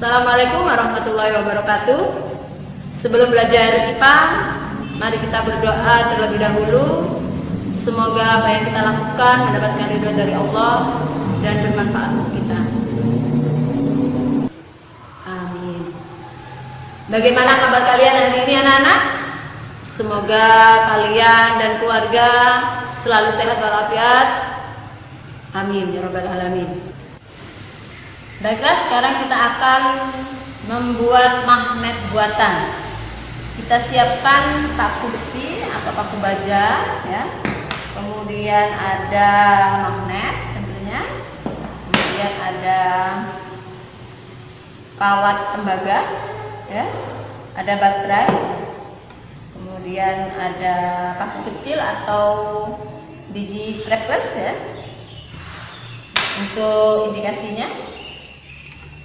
Assalamualaikum warahmatullahi wabarakatuh. Sebelum belajar IPA, mari kita berdoa terlebih dahulu. Semoga apa yang kita lakukan mendapatkan ridho dari Allah dan bermanfaat untuk kita. Amin. Bagaimana kabar kalian hari ini anak-anak? Semoga kalian dan keluarga selalu sehat walafiat. Amin ya rabbal alamin. Baiklah, sekarang kita akan membuat magnet buatan. Kita siapkan paku besi atau paku baja, ya. Kemudian ada magnet tentunya. Kemudian ada kawat tembaga, ya. Ada baterai. Kemudian ada paku kecil atau biji strapless, ya. Untuk indikasinya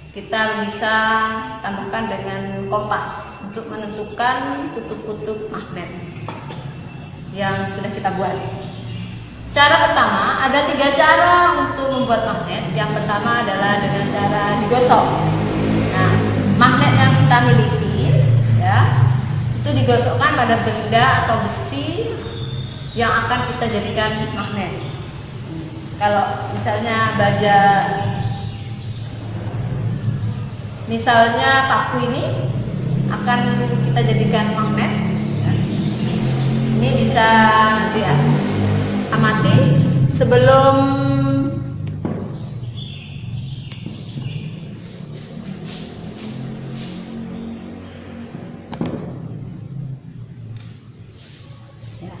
kita bisa tambahkan dengan kompas untuk menentukan kutub-kutub magnet yang sudah kita buat. Cara pertama, ada 3 cara untuk membuat magnet. Yang pertama adalah dengan cara digosok. Nah, magnet yang kita miliki, ya, itu digosokkan pada benda atau besi yang akan kita jadikan magnet. Kalau misalnya paku ini akan kita jadikan magnet, ya. Ini bisa diamati sebelum ya.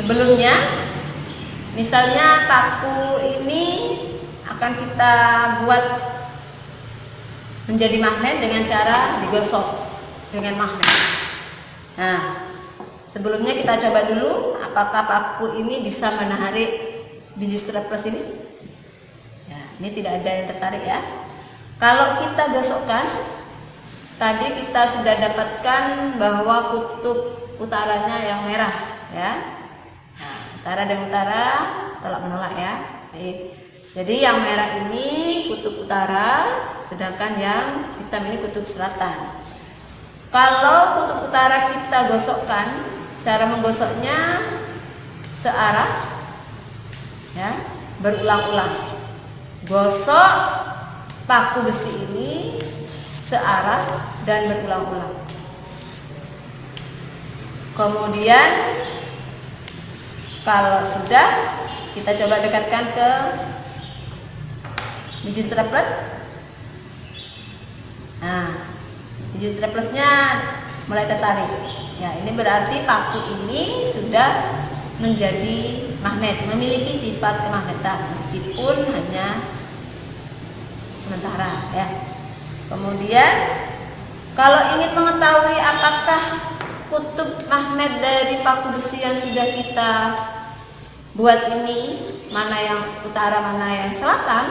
Sebelumnya, misalnya paku ini akan kita buat menjadi magnet dengan cara digosok dengan magnet. Nah, sebelumnya kita coba dulu apakah paku ini bisa menarik biji strapless ini. Ya, ini tidak ada yang tertarik, ya. Kalau kita gosokkan, tadi kita sudah dapatkan bahwa kutub utaranya yang merah, ya. Utara dan utara tolak menolak, ya. Jadi yang merah ini kutub utara, sedangkan yang hitam ini kutub selatan. Kalau kutub utara kita gosokkan, cara menggosoknya searah, ya, berulang-ulang. Gosok paku besi ini searah dan berulang-ulang. Kemudian kalau sudah, kita coba dekatkan ke biji strapless. Nah, biji straplessnya mulai tertarik. Ya, ini berarti paku ini sudah menjadi magnet, memiliki sifat kemagnetan meskipun hanya sementara, ya. Kemudian kalau ingin mengetahui apakah kutub magnet dari paku besi yang sudah kita buat ini mana yang utara mana yang selatan,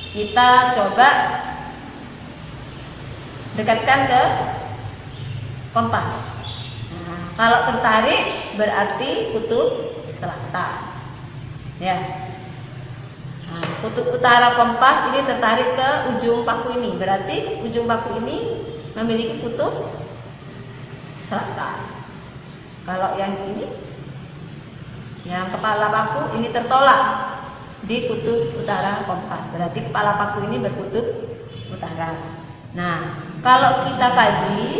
kita coba dekatkan ke kompas. Nah, kalau tertarik berarti kutub selatan, ya. Nah, kutub utara kompas ini tertarik ke ujung paku ini, berarti ujung paku ini memiliki kutub selatan. Kalau yang ini, yang kepala paku ini tertolak di kutub utara kompas, berarti kepala paku ini berkutub utara. Nah, kalau kita kaji,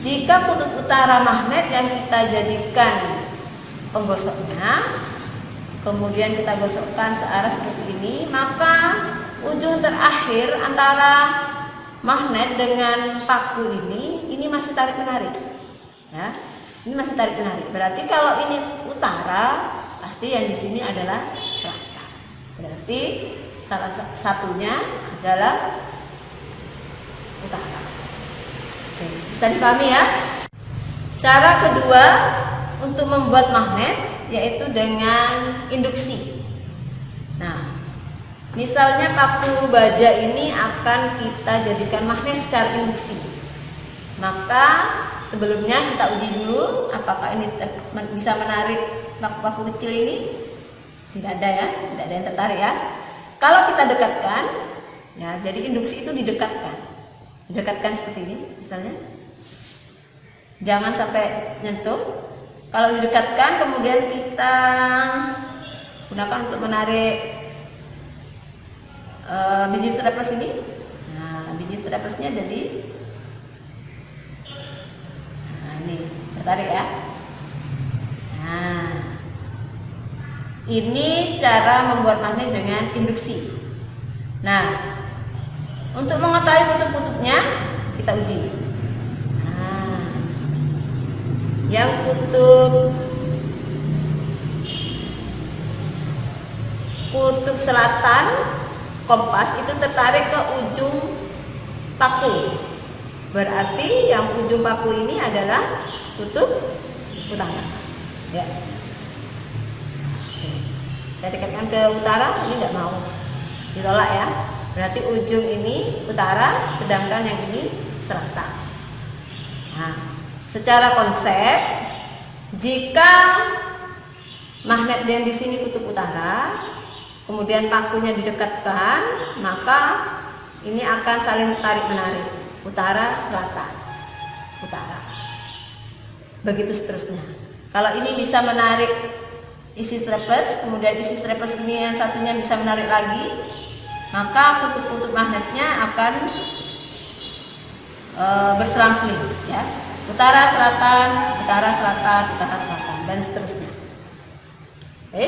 jika kutub utara magnet yang kita jadikan penggosoknya, kemudian kita gosokkan searah seperti ini, maka ujung terakhir antara magnet dengan paku ini masih tarik menarik, ya. Ini masih tarik menarik. Berarti kalau ini utara, pasti yang di sini adalah selatan. Berarti salah satunya adalah utara. Oke, bisa dipahami, ya. Cara kedua untuk membuat magnet yaitu dengan induksi. Nah, misalnya paku baja ini akan kita jadikan magnet secara induksi. Maka sebelumnya kita uji dulu apakah ini bisa menarik paku-paku kecil ini. Tidak ada ya, tidak ada yang tertarik ya. Kalau kita dekatkan, ya jadi induksi itu didekatkan. Didekatkan seperti ini misalnya. Jangan sampai nyentuh. Kalau didekatkan kemudian kita gunakan untuk menarik biji strapless ini. Nah, biji straplessnya jadi ini tertarik ya. Nah, ini cara membuat magnet dengan induksi. Nah, untuk mengetahui kutub-kutubnya kita uji. Nah, yang kutub selatan kompas itu tertarik ke ujung paku. Berarti yang ujung paku ini adalah kutub utara. Ya. Oke. Saya dekatkan ke utara, ini tidak mau, ditolak ya. Berarti ujung ini utara, sedangkan yang ini selatan. Nah, secara konsep, jika magnet yang di sini kutub utara, kemudian pakunya didekatkan, maka ini akan saling tarik menarik. Utara, selatan, utara. Begitu seterusnya. Kalau ini bisa menarik isi strapless, kemudian isi strapless ini yang satunya bisa menarik lagi, maka kutub-kutub magnetnya akan berselang-seling ya. Utara, selatan, utara, selatan, utara, selatan, dan seterusnya. Oke.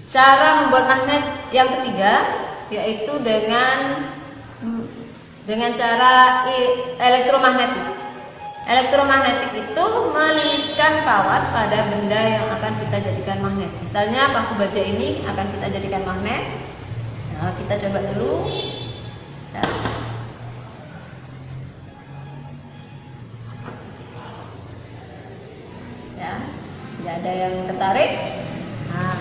Cara membuat magnet yang ketiga yaitu dengan cara elektromagnetik. Elektromagnetik itu melilitkan kawat pada benda yang akan kita jadikan magnet. Misalnya paku baja ini akan kita jadikan magnet. Nah, kita coba dulu. Ya, tidak ada yang tertarik. Nah,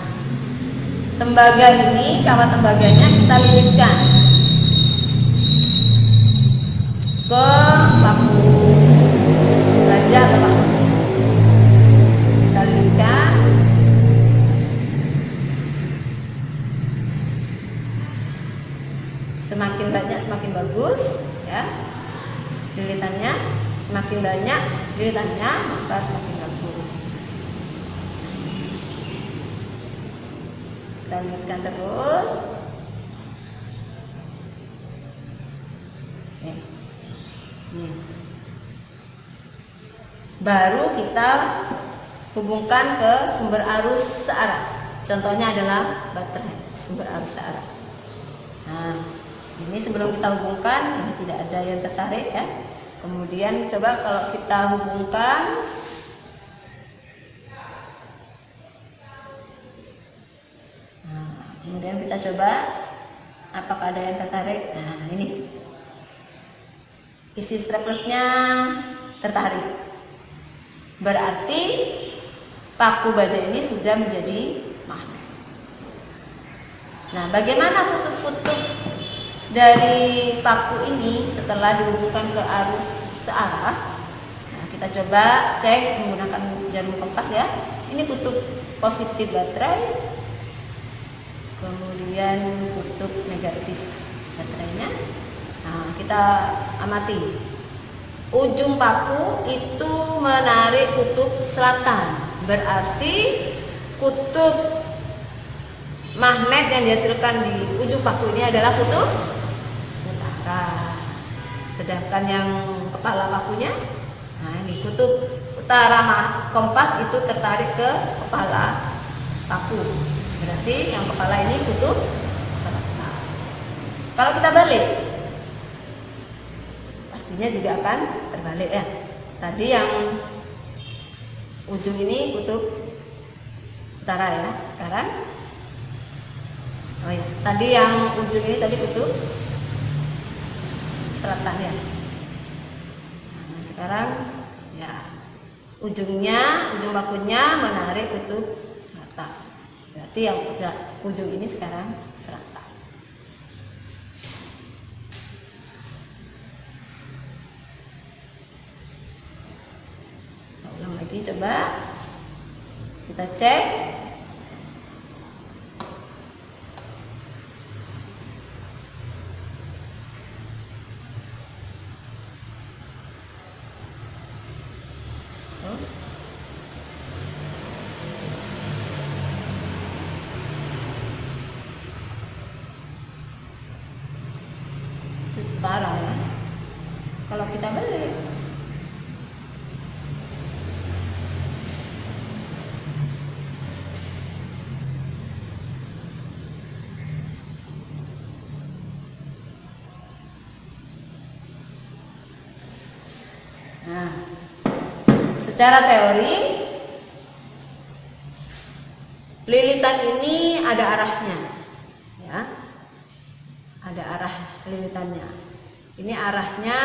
tembaga ini, kawat tembaganya kita lilitkan ke paku baja atau paku besi. Kita lilitkan. Semakin banyak semakin bagus ya. Lilitannya semakin banyak lilitannya maka semakin bagus. Kita lilitkan terus. Baru kita hubungkan ke sumber arus searah. Contohnya adalah baterai sumber arus searah. Nah, ini sebelum kita hubungkan, ini tidak ada yang tertarik ya. Kemudian coba kalau kita hubungkan, nah, kemudian kita coba apakah ada yang tertarik. Nah, ini isi straplessnya tertarik. Berarti paku baja ini sudah menjadi magnet. Nah, bagaimana kutub-kutub dari paku ini setelah dihubungkan ke arus searah? Nah, kita coba cek menggunakan jarum kompas ya. Ini kutub positif baterai, kemudian kutub negatif baterainya. Nah, kita amati. Ujung paku itu menarik kutub selatan. Berarti kutub magnet yang dihasilkan di ujung paku ini adalah kutub utara. Sedangkan yang kepala pakunya, nah ini kutub utara kompas itu tertarik ke kepala paku. Berarti yang kepala ini kutub selatan. Kalau kita balik, pastinya juga akan terbalik ya. Tadi yang ujung ini kutub utara ya. Sekarang tadi yang ujung ini tadi kutub selatan ya. Nah, sekarang ya ujung pakunya menarik kutub selatan. Berarti yang ujung ini sekarang selatan. Jadi coba kita cek. Parah ya kalau kita beli. Nah, secara teori lilitan ini ada arahnya ya, ada arah lilitannya. Ini arahnya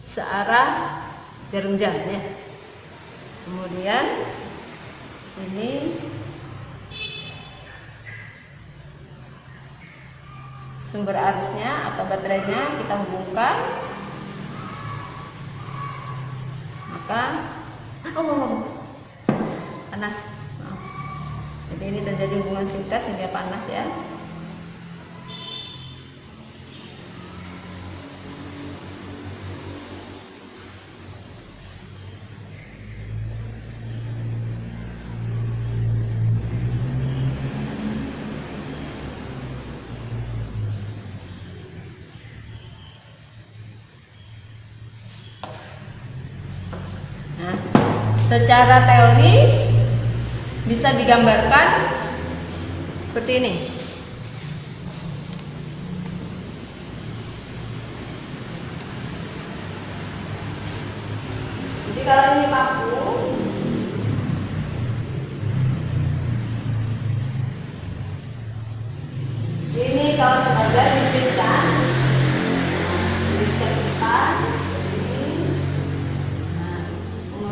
searah jarum jam ya. Kemudian ini sumber arusnya atau baterainya kita hubungkan. Maka panas. Jadi ini terjadi hubungan singkat sehingga panas ya. Nah, secara teori bisa digambarkan seperti ini. Jadi kalau ini paku, ini kalau tenaga dililitkan ke depan.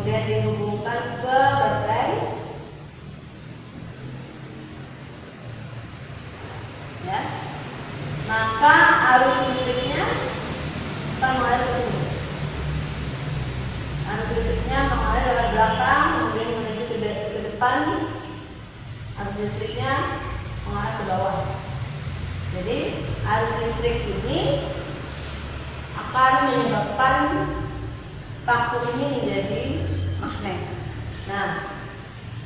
Kemudian dihubungkan ke baterai ya, maka arus listriknya akan mengalir ke sini. Arus listriknya mengalir dari belakang kemudian menuju ke depan, arus listriknya mengarah ke bawah. Jadi arus listrik ini akan menyebabkan paku ini menjadi magnet. Nah,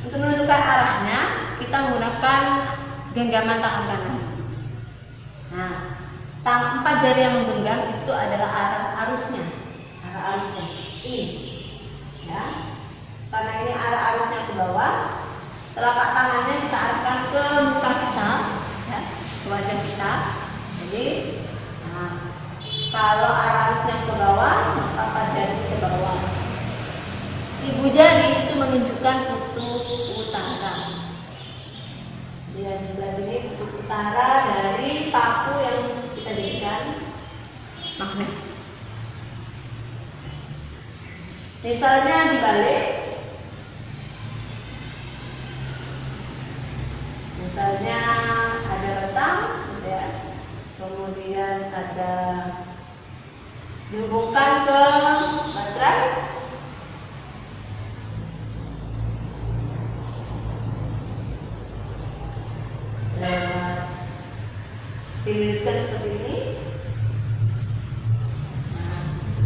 untuk menentukan arahnya kita menggunakan genggaman tangan kanan. Nah, empat jari yang menggenggam itu adalah arah arusnya, I. Ya, karena ini arah arusnya ke bawah, telapak tangannya kita arahkan ke muka kita, ya, ke wajah kita. Jadi, kalau arah arusnya ke bawah, maka empat jari ke bawah. Ibu jari itu menunjukkan kutub utara. Lihat di sebelah sini kutub utara dari paku yang kita jadikan magnet. Misalnya dibalik, misalnya ada batang, ya, kemudian ada dihubungkan ke baterai. Dililitkan seperti ini.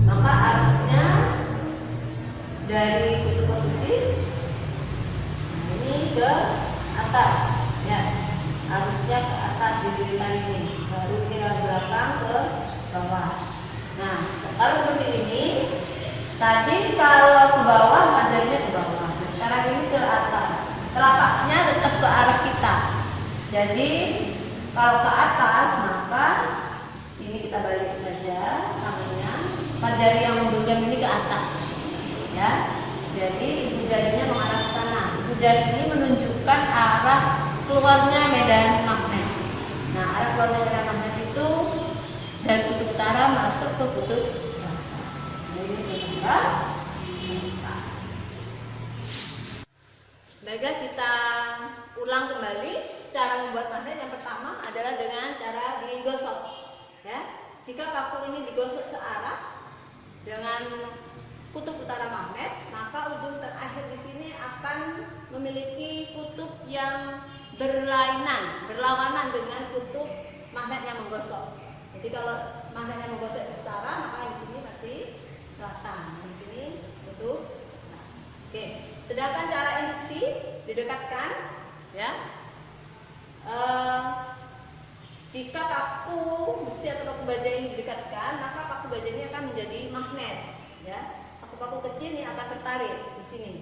Nah, maka arusnya dari kutub positif ini ke atas ya, arusnya ke atas di lilitan ini, baru ini ke belakang ke bawah. Nah, kalau seperti ini tadi kalau ke bawah jarinya ke bawah, nah, sekarang ini ke atas, telapaknya tetap ke arah kita. Jadi kalau ke atas maka ini kita balik saja tangannya, empat jari yang menggenggam ini ke atas ya. Jadi ibu jarinya mengarah ke sana. Ibu jari ini menunjukkan arah keluarnya medan magnet. Nah, arah keluarnya medan magnet itu dari kutub utara masuk ke kutub selatan. Jadi benar. Baiklah, kita ulang kembali cara membuat magnet. Yang pertama adalah dengan cara digosok ya. Jika paku ini digosok searah, dengan kutub utara magnet, maka ujung terakhir di sini akan memiliki kutub yang berlawanan dengan kutub magnet yang menggosok. Jadi kalau magnet yang menggosok di utara, maka di sini pasti selatan. Di sini kutub. Oke. Sedangkan cara induksi didekatkan, ya. Jika paku besi atau paku baja ini didekatkan, maka paku baja ini akan menjadi magnet, ya. Paku kecil ini akan tertarik di sini.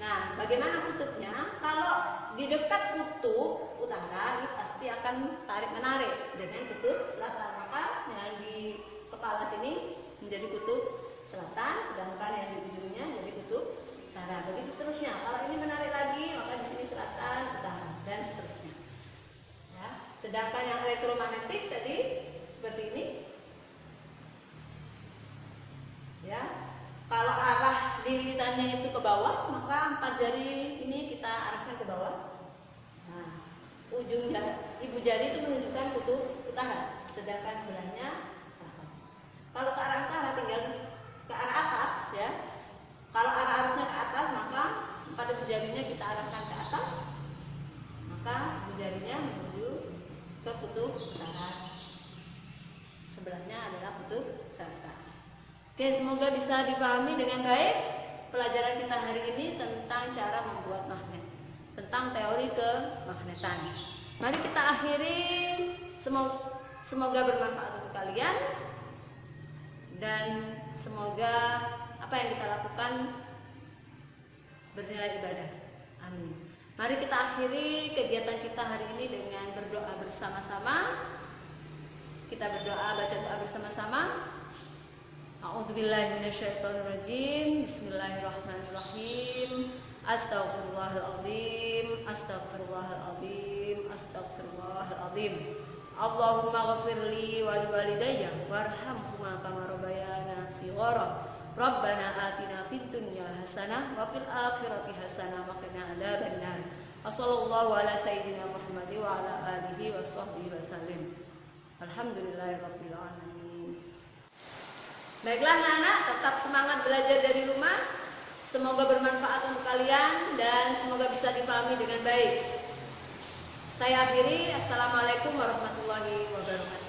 Nah, bagaimana kutubnya? Kalau di dekat kutub utara, ini pasti akan tarik-menarik dengan kutub selatan. Maka yang di kepala sini menjadi kutub selatan, sedangkan yang di ujungnya jadi kutub utara. Begitu seterusnya. Kalau ini menarik lagi, maka di sini selatan, utara, dan seterusnya. Ya. Sedangkan yang elektromagnetik tadi seperti ini. Ya. Kalau arah lilitannya itu ke bawah, maka 4 jari ini kita arahkan ke bawah. Nah, ujung ibu jari itu menunjukkan kutub utara, sedangkan sebelahnya selatan. Kalau ke arah utara tinggal ke arah atas, ya. Kalau arah arusnya ke atas, maka 4 ibu jarinya kita arahkan ke atas, maka ibu jarinya menuju ke kutub utara. Sebelahnya adalah kutub selatan. Oke, semoga bisa dipahami dengan baik pelajaran kita hari ini tentang cara membuat magnet, tentang teori kemagnetan. Mari kita akhiri, semoga bermanfaat untuk kalian dan semoga apa yang kita lakukan bernilai ibadah. Amin. Mari kita akhiri kegiatan kita hari ini dengan berdoa bersama-sama. Kita berdoa, baca doa bersama-sama. A'udzubillahi minasyaitonirrajim. Bismillahirrahmanirrahim. Astaghfirullahaladzim. Astaghfirullahaladzim. Astaghfirullahaladzim. Allahumma ghafirli wa liwalidayya warhamhuma kama rabbayana shighara. Rabbana atina fid dunya hasanah wa fil akhirati hasanah wa qina adzabannar. Wassallallahu ala sayyidina Muhammad wa ala alihi wa sahbihi wasallam. Alhamdulillahirabbil alamin. Baiklah anak-anak, tetap semangat belajar dari rumah. Semoga bermanfaat untuk kalian dan semoga bisa dipahami dengan baik. Saya akhiri. Assalamualaikum warahmatullahi wabarakatuh.